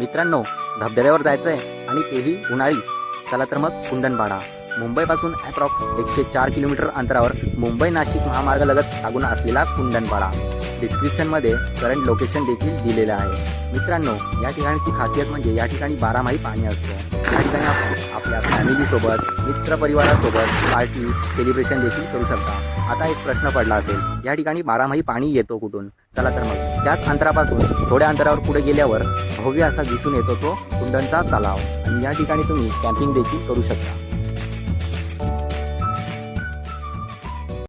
मित्रांनो, धबधब्यावर जायचं आहे आणि तेही उन्हाळी. चला तर मग कुंदनपाडा. मुंबईपासून ॲप्रॉक्स 104 किलोमीटर अंतरावर मुंबई नाशिक महामार्गालगत लागून असलेला कुंदनपाडा. डिस्क्रिप्शनमध्ये करंट लोकेशन देखील दिलेलं आहे. मित्रांनो, या ठिकाणची खासियत म्हणजे या ठिकाणी 12माही पाणी असतं. या ठिकाणी आपण आपल्या फॅमिलीसोबत, मित्रपरिवारासोबत पार्टी सेलिब्रेशन देखील करू शकता. आता एक प्रश्न पडला असेल, या ठिकाणी 12माही पाणी येतो कुठून? चला तर मग त्याच अंतरापासून थोड्या अंतरावर पुढे गेल्यावर भव्य असा दिसून येतो तो कुंदनचा तलाव आणि या ठिकाणी तुम्ही कॅम्पिंग देखील करू शकता.